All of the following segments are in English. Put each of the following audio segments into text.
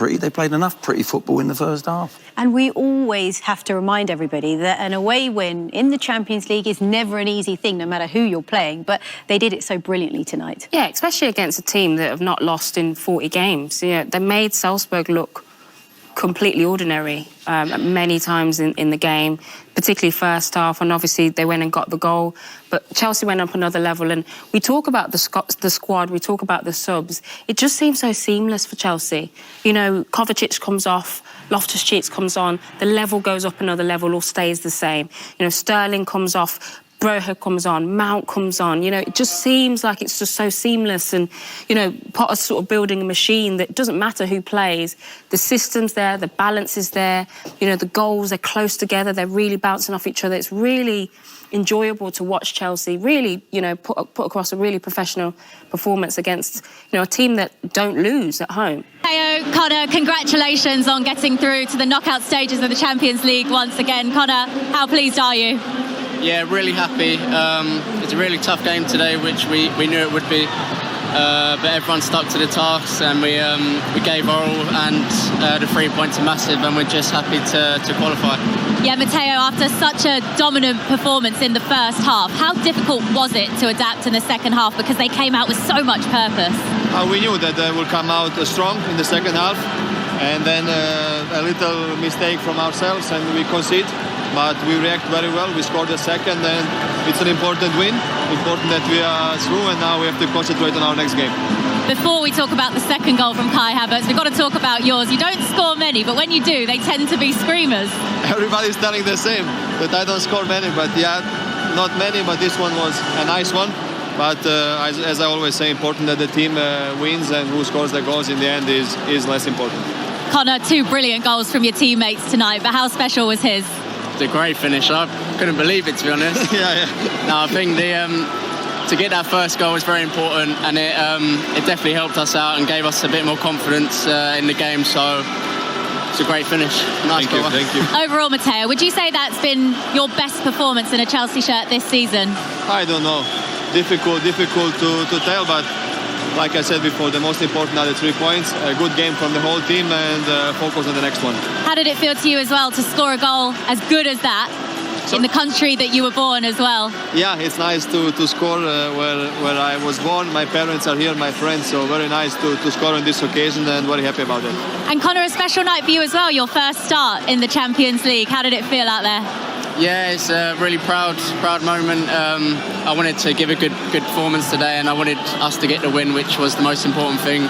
They played enough pretty football in the first half. And we always have to remind everybody that an away win in the Champions League is never an easy thing, no matter who you're playing. But they did it so brilliantly tonight. Yeah, especially against a team that have not lost in 40 games. Yeah, they made Salzburg look completely ordinary many times in the game, particularly first half, and obviously they went and got the goal. But Chelsea went up another level, and we talk about the squad, we talk about the subs. It just seems so seamless for Chelsea. You know, Kovacic comes off, Loftus-Cheek comes on, the level goes up another level or stays the same. You know, Sterling comes off, Broja comes on, Mount comes on. You know, it just seems like it's just so seamless. And, you know, Potter's sort of building a machine that doesn't matter who plays. The system's there, the balance is there. You know, the goals, they're close together. They're really bouncing off each other. It's really enjoyable to watch Chelsea really, you know, put across a really professional performance against, you know, a team that don't lose at home. Mateo, Connor, congratulations on getting through to the knockout stages of the Champions League once again. Connor, how pleased are you? Yeah, really happy. It's a really tough game today, which we knew it would be. But everyone stuck to the tasks, and we gave our all, and the 3 points are massive, and we're just happy to qualify. Yeah, Mateo, after such a dominant performance in the first half, how difficult was it to adapt in the second half, because they came out with so much purpose? We knew that they would come out strong in the second half, and then a little mistake from ourselves and we concede. But we react very well. We scored a second, and it's an important win. Important that we are through, and now we have to concentrate on our next game. Before we talk about the second goal from Kai Havertz, we've got to talk about yours. You don't score many, but when you do, they tend to be screamers. Everybody's telling the same, that I don't score many, but yeah, not many, but this one was a nice one. But as I always say, important that the team wins, and who scores the goals in the end is less important. Connor, 2 brilliant goals from your teammates tonight, but how special was his? It's a great finish. I couldn't believe it, to be honest. yeah. No, I think to get that first goal was very important, and it definitely helped us out and gave us a bit more confidence in the game. So it's a great finish. Nice goal. Thank you. Overall, Mateo, would you say that's been your best performance in a Chelsea shirt this season? I don't know. Difficult to tell, but like I said before, the most important are the 3 points. A good game from the whole team, and focus on the next one. How did it feel to you as well to score a goal as good as that in the country that you were born as well? Yeah, it's nice to score where I was born. My parents are here, my friends, so very nice to score on this occasion, and very happy about it. And Connor, a special night for you as well, your first start in the Champions League. How did it feel out there? Yeah, it's a really proud moment. I wanted to give a good performance today, and I wanted us to get the win, which was the most important thing.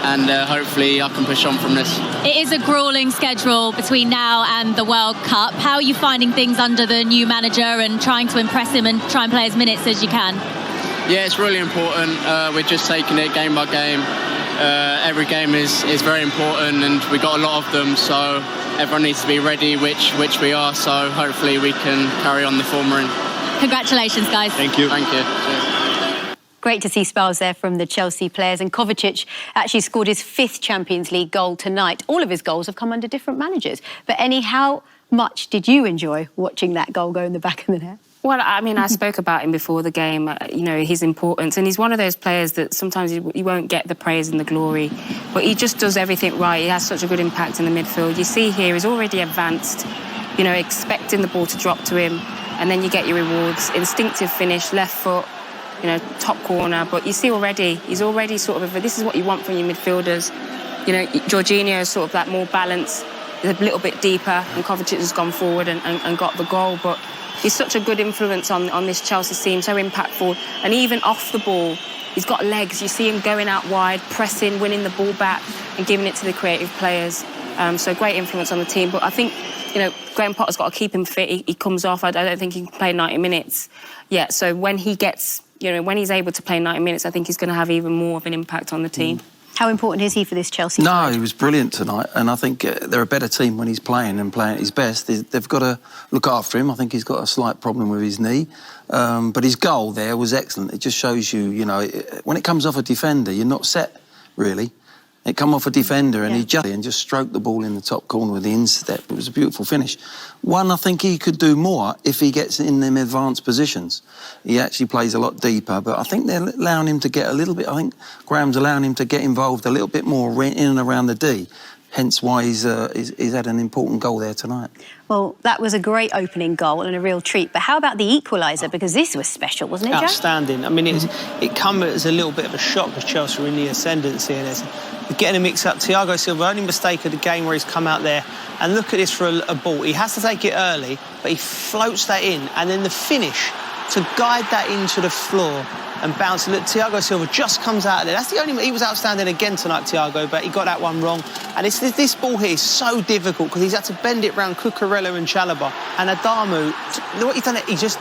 And hopefully I can push on from this. It is a gruelling schedule between now and the World Cup. How are you finding things under the new manager and trying to impress him and try and play as minutes as you can? Yeah, it's really important. We're just taking it game by game. Every game is very important, and we got a lot of them, so everyone needs to be ready, which we are, so hopefully we can carry on the form we're in. Congratulations, guys. Thank you. Thank you. Cheers. Great to see spells there from the Chelsea players. And Kovacic actually scored his 5th Champions League goal tonight. All of his goals have come under different managers. But Annie, how much did you enjoy watching that goal go in the back of the net? Well, I mean, I spoke about him before the game, you know, his importance. And he's one of those players that sometimes you won't get the praise and the glory, but he just does everything right. He has such a good impact in the midfield. You see here, he's already advanced, you know, expecting the ball to drop to him, and then you get your rewards. Instinctive finish, left foot, you know, top corner. But you see already, he's already sort of, this is what you want from your midfielders. You know, Jorginho is sort of that more balance, a little bit deeper, and Kovacic has gone forward and got the goal. But he's such a good influence on this Chelsea team, so impactful. And even off the ball, he's got legs. You see him going out wide, pressing, winning the ball back and giving it to the creative players. So great influence on the team. But I think, you know, Graham Potter's got to keep him fit. He comes off. I don't think he can play 90 minutes yet. So when he gets, you know, when he's able to play 90 minutes, I think he's going to have even more of an impact on the team. How important is he for this Chelsea No, side? he was brilliant tonight, and I think they're a better team when he's playing and playing at his best. They've got to look after him. I think he's got a slight problem with his knee, but his goal there was excellent. It just shows you, you know, when it comes off a defender, you're not set, really. It come off a defender and he just stroked the ball in the top corner with the instep. It was a beautiful finish. One, I think he could do more if he gets in them advanced positions. He actually plays a lot deeper, but I think they're allowing him to get a little bit, I think Graham's allowing him to get involved a little bit more in and around the D. hence why he's had an important goal there tonight. Well, that was a great opening goal and a real treat. But how about the equaliser? Because this was special, wasn't it, Joe? Outstanding. I mean, it come as a little bit of a shock because Chelsea were in the ascendancy and they're getting a mix up. Thiago Silva, only mistake of the game where he's come out there. And look at this for a ball. He has to take it early, but he floats that in. And then the finish to guide that into the floor and bounce. Look, Thiago Silva just comes out of there. That's the only... He was outstanding again tonight, Thiago, but he got that one wrong. And this ball here is so difficult because he's had to bend it round Cucurella and Chalobah. And Adamu, what he's done, he just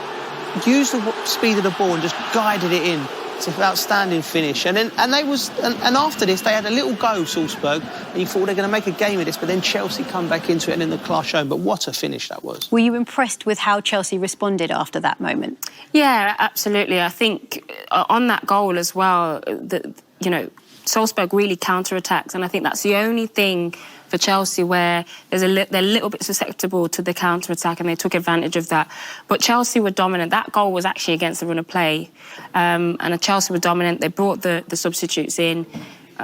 used the speed of the ball and just guided it in. It's an outstanding finish. And after this, they had a little go, Salzburg, and you thought they're going to make a game of this, but then Chelsea come back into it and in the class shown. But what a finish that was. Were you impressed with how Chelsea responded after that moment? Yeah, absolutely. I think on that goal as well, Salzburg really counter-attacked, and I think that's the only thing for Chelsea where they're a little bit susceptible to the counter-attack, and they took advantage of that. But Chelsea were dominant. That goal was actually against the run of play, and Chelsea were dominant. They brought the substitutes in.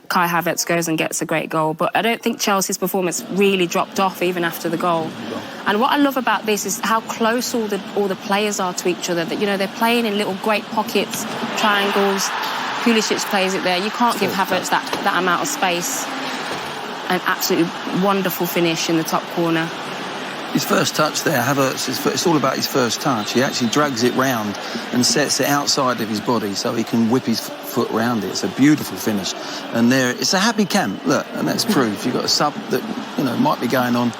Kai Havertz goes and gets a great goal. But I don't think Chelsea's performance really dropped off even after the goal. And what I love about this is how close all the players are to each other. That they're playing in little great pockets, triangles. Pulisic plays it there. You can't give Havertz that amount of space. An absolutely wonderful finish in the top corner. His first touch there, Havertz, it's all about his first touch. He actually drags it round and sets it outside of his body so he can whip his foot round it. It's a beautiful finish. And there, it's a happy camp, look, and that's proof. You've got a sub that, might be going on.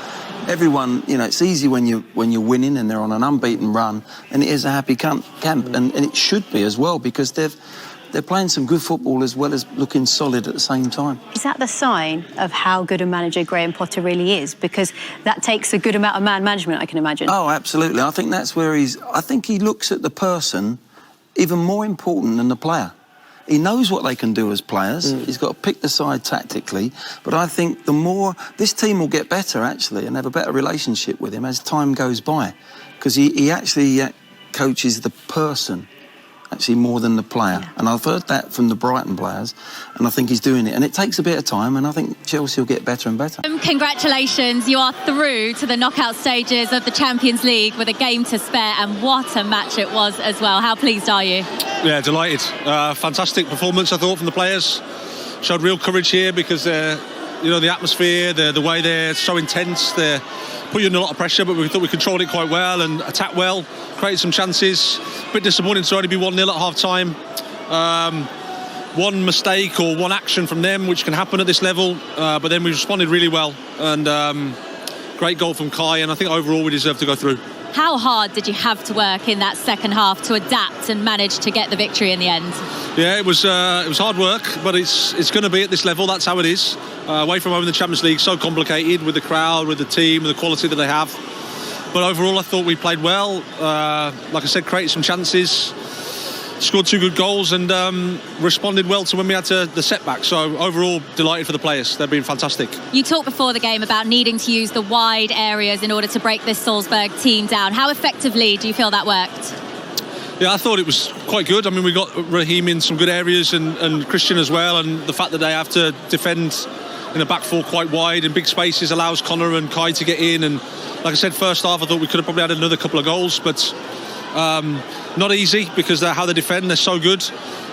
Everyone, it's easy when you're winning and they're on an unbeaten run, and it is a happy camp. And it should be as well, because they're playing some good football as well as looking solid at the same time. Is that the sign of how good a manager Graham Potter really is? Because that takes a good amount of man management, I can imagine. Oh, absolutely. I think that's where I think he looks at the person even more important than the player. He knows what they can do as players. He's got to pick the side tactically. But I think the more... This team will get better, actually, and have a better relationship with him as time goes by. Because he actually coaches the person, actually, more than the player. Yeah. And I've heard that from the Brighton players, and I think he's doing it. And it takes a bit of time, and I think Chelsea will get better and better. Congratulations, you are through to the knockout stages of the Champions League with a game to spare, and what a match it was as well. How pleased are you? Yeah, delighted. Fantastic performance, I thought, from the players. Showed real courage here because, the atmosphere, the way they're so intense, they put you under a lot of pressure, but we thought we controlled it quite well and attacked well, created some chances. A bit disappointing to only be 1-0 at half-time. One mistake or one action from them, which can happen at this level, but then we responded really well. And great goal from Kai, and I think overall we deserve to go through. How hard did you have to work in that second half to adapt and manage to get the victory in the end? Yeah, it was hard work, but it's going to be at this level. That's how it is. Away from home in the Champions League, so complicated with the crowd, with the team, with the quality that they have. But overall, I thought we played well. Like I said, created some chances, scored 2 good goals, and responded well to when we had the setback. So overall, delighted for the players. They've been fantastic. You talked before the game about needing to use the wide areas in order to break this Salzburg team down. How effectively do you feel that worked? Yeah, I thought it was quite good. I mean, we got Raheem in some good areas and Christian as well, and the fact that they have to defend in the back four quite wide in big spaces allows Connor and Kai to get in. And like I said, first half I thought we could have probably had another couple of goals, but not easy because how they defend, they're so good.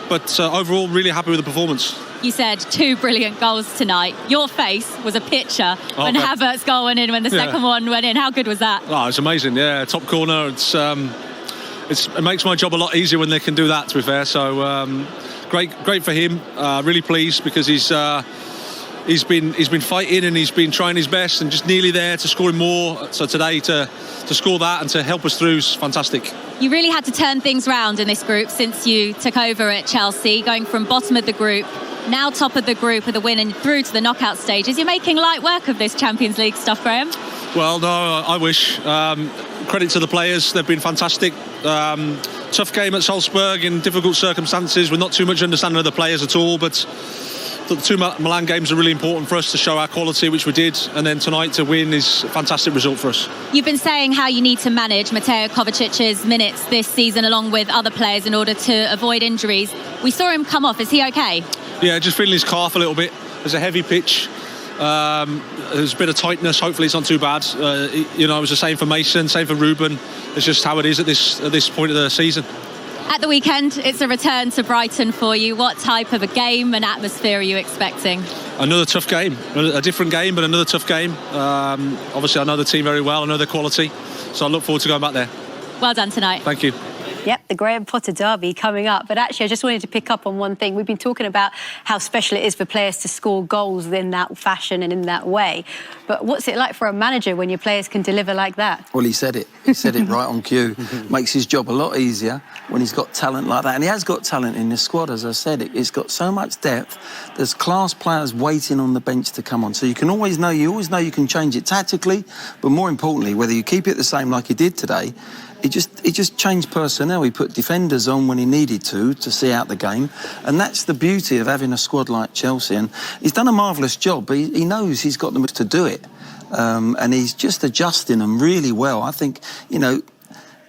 But overall, really happy with the performance. You said 2 brilliant goals tonight. Your face was a picture when Havertz's goal went in, when the second one went in. How good was that? Oh, it's amazing, yeah. Top corner. It makes my job a lot easier when they can do that, to be fair. So great for him. Really pleased because he's been fighting and he's been trying his best and just nearly there to scoring more. So today to score that and to help us through is fantastic. You really had to turn things round in this group since you took over at Chelsea, going from bottom of the group, now top of the group with a win and through to the knockout stages. You're making light work of this Champions League stuff, Graham. Well, no, I wish. Credit to the players. They've been fantastic. Tough game at Salzburg in difficult circumstances with not too much understanding of the players at all, but the 2 Milan games are really important for us to show our quality, which we did, and then tonight to win is a fantastic result for us. You've been saying how you need to manage Mateo Kovacic's minutes this season along with other players in order to avoid injuries. We saw him come off. Is he okay? Yeah, just feeling his calf a little bit. There's a heavy pitch. There's a bit of tightness. Hopefully, it's not too bad. You know, it was the same for Mason, same for Ruben. It's just how it is at this point of the season. At the weekend, it's a return to Brighton for you. What type of a game and atmosphere are you expecting? Another tough game, a different game, but another tough game. Obviously, I know the team very well. I know their quality, so I look forward to going back there. Well done tonight. Thank you. Yep, the Graham Potter derby coming up. But actually, I just wanted to pick up on one thing. We've been talking about how special it is for players to score goals in that fashion and in that way. But what's it like for a manager when your players can deliver like that? Well, he said it. He said it right on cue. Makes his job a lot easier when he's got talent like that. And he has got talent in this squad, as I said. It's got so much depth. There's class players waiting on the bench to come on. So you always know you can change it tactically. But more importantly, whether you keep it the same like he did today, he just changed personnel. He put defenders on when he needed to see out the game. And that's the beauty of having a squad like Chelsea. And he's done a marvellous job, but he knows he's got them to do it. And he's just adjusting them really well. I think, you know,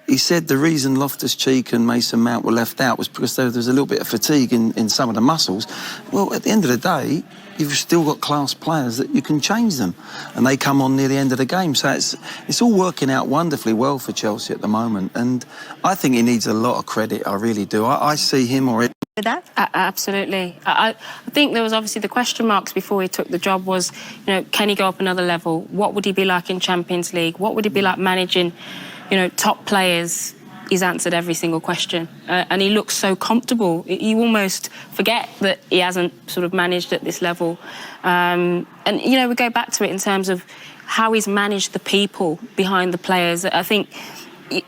he said the reason Loftus-Cheek and Mason Mount were left out was because there was a little bit of fatigue in some of the muscles. Well, at the end of the day, you've still got class players that you can change them, and they come on near the end of the game. So it's all working out wonderfully well for Chelsea at the moment, and I think he needs a lot of credit. I really do. I see him already. With that? Absolutely. I think there was obviously the question marks before he took the job was, you know, can he go up another level? What would he be like in Champions League? What would he be like managing, you know, top players? He's answered every single question, and he looks so comfortable. You almost forget that he hasn't sort of managed at this level. And, you know, we go back to it in terms of how he's managed the people behind the players. I think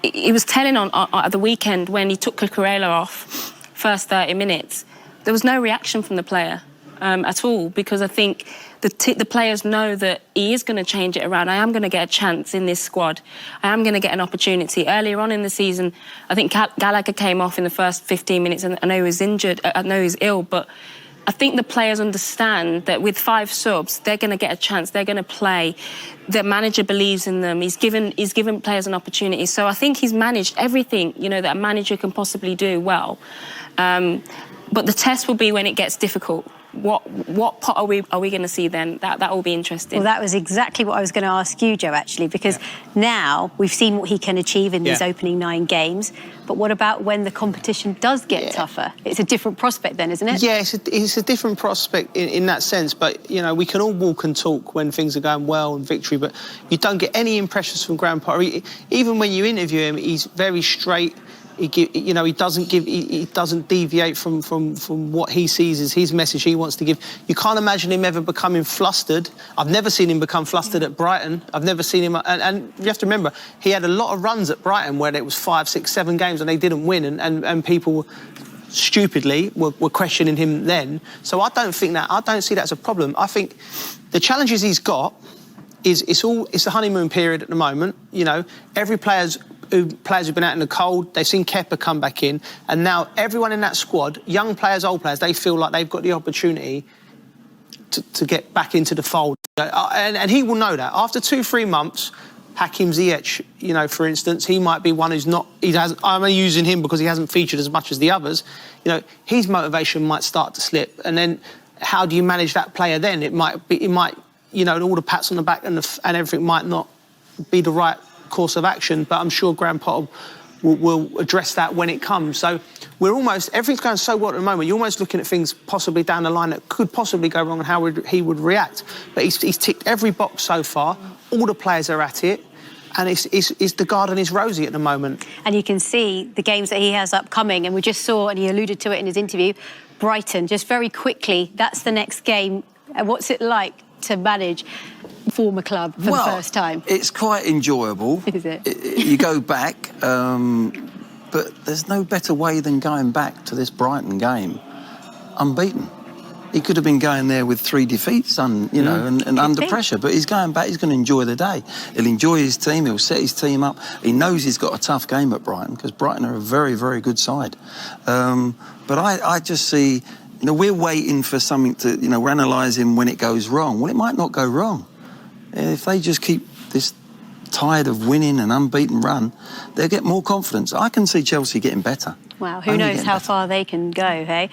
he was telling on at the weekend when he took Cucurella off, first 30 minutes, there was no reaction from the player at all, because I think the players know that he is going to change it around. I am going to get a chance in this squad. I am going to get an opportunity. Earlier on in the season, I think Gallagher came off in the first 15 minutes, and I know he was injured, I know he's ill, but I think the players understand that with 5 subs, they're going to get a chance, they're going to play. The manager believes in them, he's given players an opportunity. So I think he's managed everything, you know, that a manager can possibly do well. But the test will be when it gets difficult. What pot are we going to see then? That will be interesting. Well, that was exactly what I was going to ask you, Joe, actually, because now we've seen what he can achieve in these opening 9 games. But what about when the competition does get tougher? It's a different prospect then, isn't it? Yeah, it's a different prospect in that sense. But, you know, we can all walk and talk when things are going well and victory, but you don't get any impressions from Graham Potter. Even when you interview him, he's very straight. He doesn't deviate from what he sees as his message he wants to give. You can't imagine him ever becoming flustered. I've never seen him become flustered at Brighton. I've never seen him, and you have to remember, he had a lot of runs at Brighton where it was 5, 6, 7 games and they didn't win, and people stupidly were questioning him then. So I don't see that as a problem. I think the challenges he's got is it's a honeymoon period at the moment. You know, every players who've been out in the cold, they've seen Kepa come back in, and now everyone in that squad, young players, old players, they feel like they've got the opportunity to get back into the fold. And he will know that. After 2-3 months, Hakim Ziyech, you know, for instance, he might be one who's not... I'm only using him because he hasn't featured as much as the others. You know, his motivation might start to slip, and then how do you manage that player then? It might, you know, all the pats on the back and everything might not be the right course of action, but I'm sure Graham Potter will address that when it comes. So everything's going so well at the moment, you're almost looking at things possibly down the line that could possibly go wrong and how he would react. But he's ticked every box so far, all the players are at it, and it's the garden is rosy at the moment. And you can see the games that he has upcoming, and we just saw, and he alluded to it in his interview, Brighton, just very quickly, that's the next game. And what's it like to manage former club for the first time? It's quite enjoyable. Is it? You go back, but there's no better way than going back to this Brighton game unbeaten. He could have been going there with 3 defeats, and under pressure, but he's going back. He's going to enjoy the day. He'll enjoy his team. He'll set his team up. He knows he's got a tough game at Brighton because Brighton are a very, very good side. But I just see, you know, we're waiting for something to, you know, we're analysing when it goes wrong. Well, it might not go wrong. If they just keep this tide of winning and unbeaten run, they'll get more confidence. I can see Chelsea getting better. Wow, who knows how far they can go, hey?